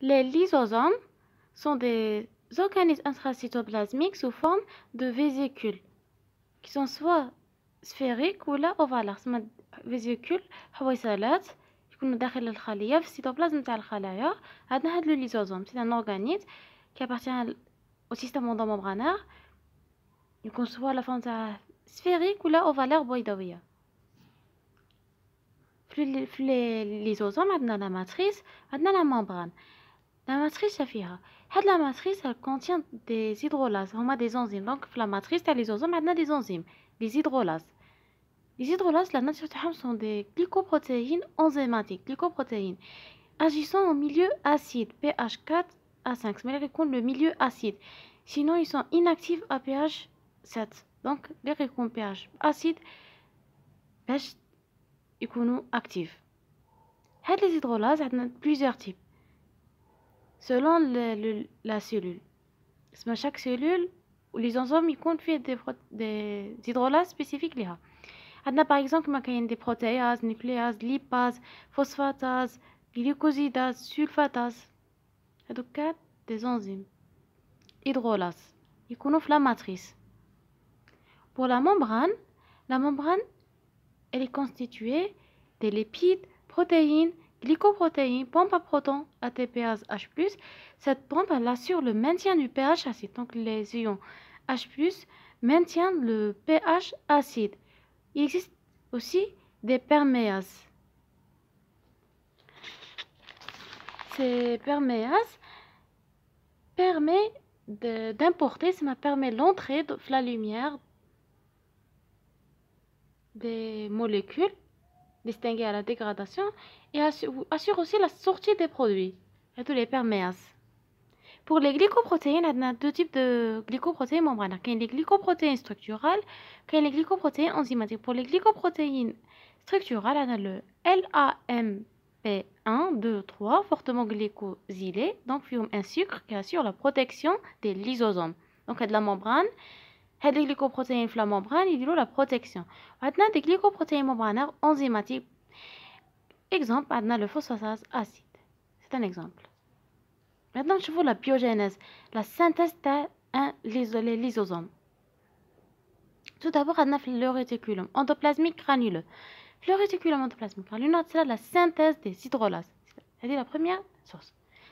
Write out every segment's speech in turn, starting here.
Les lysosomes sont des organismes intracytoplasmiques sous forme de vésicules qui sont soit sphériques ou ovalaires. اسمها vésicules حويصلات يكونوا داخل الخلية في السيتوبلازم تاع الخلايا. عندنا هاد لو ليزوزوم c'est un organisme qui appartient au système endomembranaire. يكون soit la forme تاع sphérique ولا ovalaire بيضاوية. في les lysosomes عندنا la matrice عندنا la membrane. La matrice فيها هاد la matrice elle contient des hydrolases هما des enzymes. donc في la matrice تاع lysosomes عندنا des enzymes des hydrolases. Les hydrolases la nature تاعهم sont des glycoprotéines enzymatiques glycoprotéines agissant au milieu acide pH 4 à 5 mais là يكون le milieu acide sinon ils sont inactifs à pH 7 donc les يكون pH acide باش يكونوا actifs. هاد les hydrolases عندنا plusieurs types selon la cellule. chaque cellule ou les enzymes يكون فيه des hydrolases spécifiques ليها. عندنا par exemple ما كاين des protéases, nucléases, lipases, phosphatases, glycosidases, sulfatases. هادوك des enzymes hydrolases يكونوا في la matrice. Pour la membrane elle est constituée des lipides, protéines, glycoprotéines, pompe à protons, ATPase, H+. Cette pompe elle assure le maintien du pH acide. Donc les ions H+ maintiennent le pH acide. Il existe aussi des perméases. Ces perméases permettent d'importer, ça permet l'entrée de la lumière des molécules distinguées à la dégradation et assure aussi la sortie des produits et tous les perméases. Pour les glycoprotéines, on a deux types de glycoprotéines membranaires. Il y a les glycoprotéines structurales et les glycoprotéines enzymatiques. Pour les glycoprotéines structurales, on a le LAMP1, 2, 3, fortement glycosylé, donc un sucre qui assure la protection des lysosomes. Donc, il y a de la membrane. Les glycoprotéines de la membrane, ils ont la protection. On a des glycoprotéines membranaires enzymatiques. Exemple, on a le phosphatase acide. C'est un exemple. Maintenant, je vous la biogénèse, la synthèse des lysosomes. Tout d'abord, on a le réticulum endoplasmique granuleux. Le réticulum endoplasmique granuleux, c'est la synthèse des hydrolases. C'est la première source.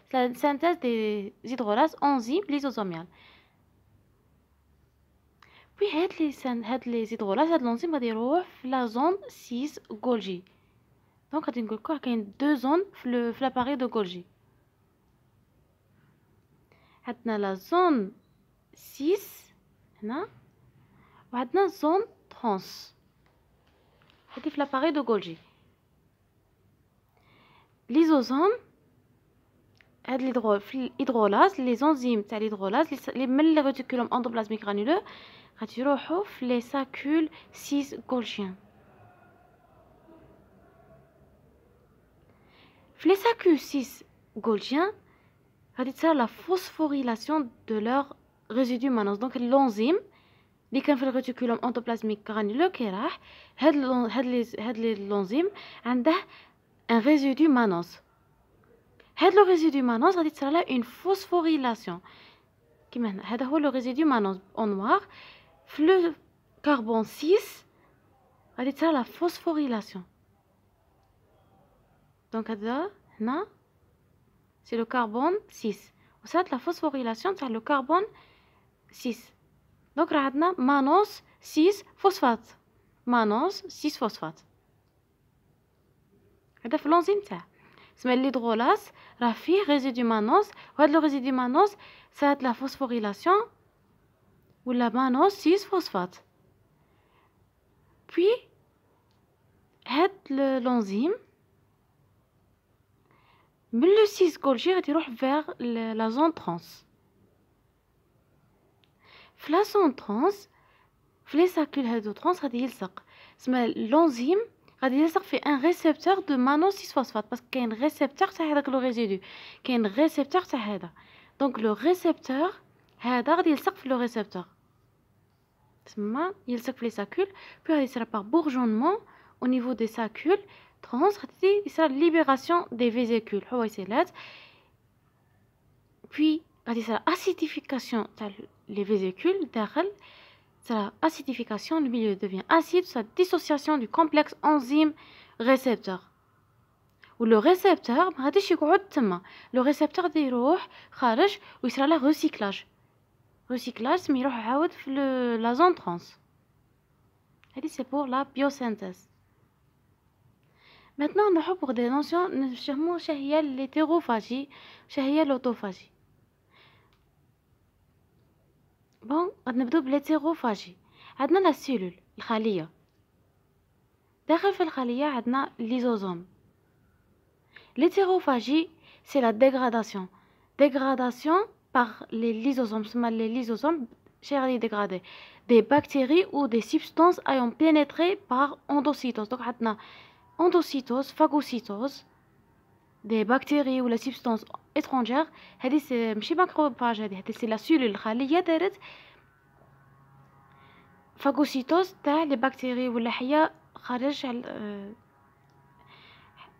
C'est la synthèse des hydrolases enzymes lysosomiales. Puis, les hydrolases, l'enzyme va dérouler la zone 6 Golgi. Donc, il y a deux zones dans l'appareil de Golgi. عندنا la zone 6 هنا وعندنا zone trans هذه في l'appareil de Golgi. ليزوزوم هاد الهيدرولاز لي زونزيم تاع الهيدرولاز لي من الريتيكولوم اندوبلازميك غرانولو غادي يروحوا في لي ساكول 6 غولجيان. في لي ساكول 6 غولجيان غادي تصير la phosphorylation de leur résidu mannose. donc l'enzyme اللي كان في الريتيكولوم اندوبلازميك غرانولو كي راح هاد l'enzyme عنده un résidu mannose. هاد لو résidu mannose غادي تصير له une phosphorylation كيما هنا. هذا هو لو résidu mannose en noir. في le carbone 6 غادي تصير la phosphorylation. donc هذا هنا c'est le carbone 6 وصارت la phosphorylation تاع le carbone 6. donc راه عندنا mannose 6 phosphate mannose 6 phosphate. هذا في l'enzyme تاع اسمها l'hydrolase راه فيه résidu mannose وهاد لو résidu mannose صارت la phosphorylation ولا mannose 6 phosphate. puis هاد l'enzyme من le 6 Golgi غادي يروح vers la zone trans. في la zone trans في لي ساكول هادو trans غادي يلصق اسمها l'enzyme غادي يلصق في ان ريسبتور دو مانوس 6 فوسفات باسكو كاين ريسبتور تاع هذاك لو ريزيدو كاين ريسبتور تاع هذا. دونك لو ريسبتور هذا غادي يلصق في لو ريسبتور تسمى يلصق في لي ساكول بي غادي يصرا باغ بورجونمون au niveau des sacules trans غادي يصرا ليبراسيون دي فيزيكول حويصلات puis غادي تصرا acidification تاع les vésicules داخل تصرا acidification, le milieu devient acide, soit dissociation du complexe enzyme récepteur. و لو ريسبتور ما غاديش يقعد تما، لو ريسبتور غادي يروح خارج ويصرى له ريسيكلاج سمي يروح يعاود في لا زون ترانس. هادي سي بور لا بيوسينثيز. maintenant نروحو بور دي نوسيون نفهمو شهي الهيتيروفاجي وشهي لوطوفاجي. بون غادي نبداو بالهيتيروفاجي. عندنا لا سيلول الخليه، داخل في الخليه عندنا ليزوزوم. L'hétérophagie, c'est la dégradation. Dégradation par les lysosomes. Les lysosomes, chérie dégradés. Des bactéries ou des substances ayant pénétré par endocytose. Donc, on a endocytose, phagocytose. Des bactéries ou les substances étrangères. C'est ماشي macrophage, c'est la cellule خلية دارت phagocytose تاع les bactéries ولا حية خارج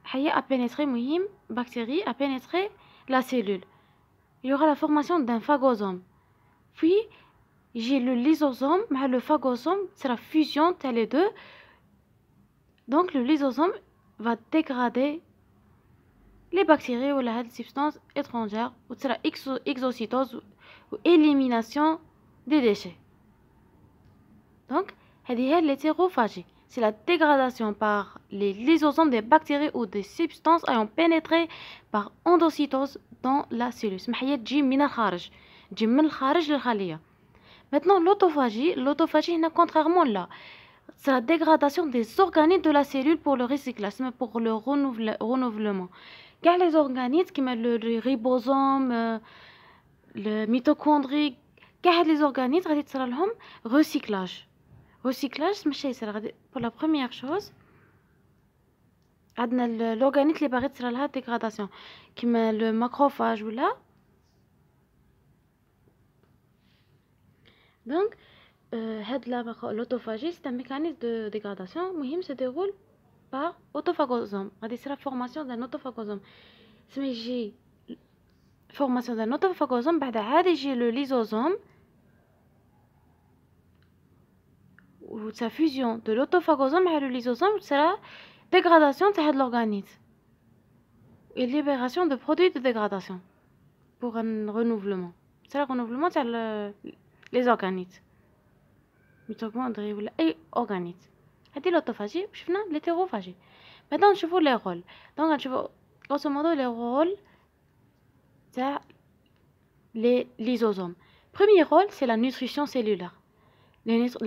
حية a pénétré مهم bactérie a pénétré la cellule. Il y aura la formation d'un phagosome. Puis j'ai le lysosome mais le phagosome, c'est la fusion de les deux. Donc le lysosome va dégrader les bactéries ou les substances étrangères ou sera exocytose ou élimination des déchets. Donc هذه l'hétérophagie. C'est la dégradation par les lysosomes des bactéries ou des substances ayant pénétré par endocytose dans la cellule. سمحية تجي من الخارج، تجي من الخارج للخلية. Maintenant l'autophagie هنا contrairement là, c'est la dégradation des organites de la cellule pour le recyclage, mais pour le renouvellement. Car les organites comme le ribosome, le mitochondrie, car les organites غادي تصرا لهم recyclage. Recyclage ماشي يصير غادي pour la première chose عندنا l'organite اللي باغي تصرا لها dégradation كيما le macrophage ولا. donc هاد l'autophagie c'est un mécanisme de dégradation مهم se déroule par autophagosome. غادي يصير formation d'un autophagosome سما يجي formation d'un autophagosome بعد عاد يجي le lysosome ou sa fusion de l'autophagosome à le lysosome sera dégradation de l'organite et libération de produits de dégradation pour un renouvellement. C'est le renouvellement les organites, mitochondries ou les organites. C'est l'autophagie. Je vais l'hétérophagie. Maintenant, je vois les rôles. Donc, je vois grosso modo les rôles des lysosomes. Premier rôle, c'est la nutrition cellulaire.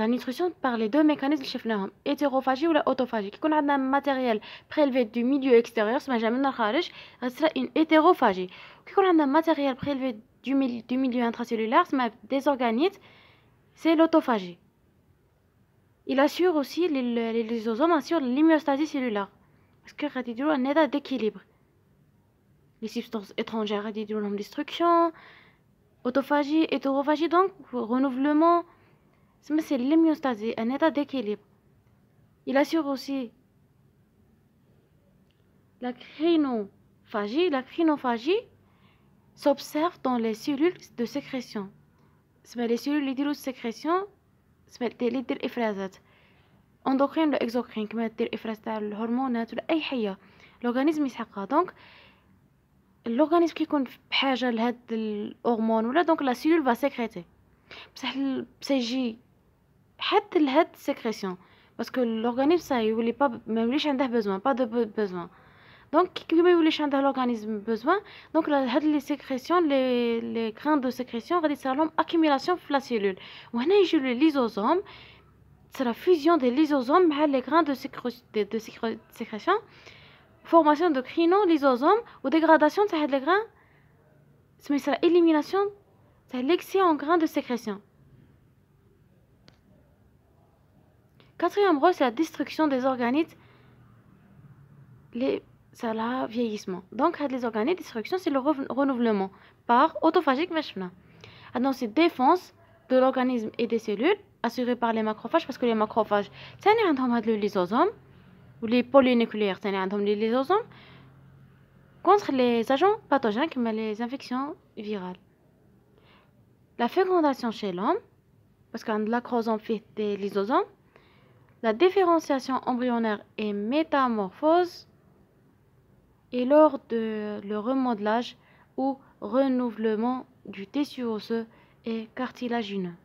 La nutrition par les deux mécanismes شفناهم hétérophagie ou la autophagie. كي يكون عندنا matériel prélevé du milieu extérieur سما جا من الخارج غتصرا une hétérophagie. كي يكون عندنا matériel prélevé du milieu intracellulaire سما des organites, c'est l'autophagie. Il assure aussi les lysosomes assurent l'homéostasie cellulaire parce que غادي يديروا un état d'équilibre. Les substances étrangères غادي يديروا لهم destruction. Autophagie, hétérophagie donc renouvellement. C'est l'homéostasie, un état d'équilibre. Il assure aussi la crinophagie. La crinophagie s'observe dans les cellules de sécrétion. Les cellules de sécrétion, c'est les افرازات endocrines ou exocrines كما دير افراز تاع الهرمونات ولا اي حاجه الاورغانيزم يسحقها. دونك الاورغانيزم كيكون بحاجه لهاد الهرمون ولا دونك لا سيلول va sécréter بصح يجي حتى لهاد sécrétion parce que l'organisme ça يولي pas ما يوليش عنده besoin pas de besoin. donc كي ما يوليش عنده l'organisme besoin donc هاد les sécrétions les grains de sécrétion غادي يصير لهم accumulation في la cellule وهنا يجي le lysosome. c'est la fusion des lysosomes مع les grains de sécrétion, formation de crino-lysosomes ou dégradation تاع هاد les grains سما يصير élimination تاع l'excès en grains de sécrétion. Quatrième rôle, c'est la destruction des organites, c'est le vieillissement. Donc, les organites, destruction, c'est le renouvellement par autophagie. Alors, c'est défense de l'organisme et des cellules, assurée par les macrophages, parce que les macrophages, c'est le lysosome, ou les polynucléaires, c'est les lysosomes. contre les agents pathogènes comme les infections virales. La fécondation chez l'homme, parce qu'on a de l'acrosome fait des lysosomes, la différenciation embryonnaire et métamorphose, et lors de le remodelage ou renouvellement du tissu osseux et cartilagineux.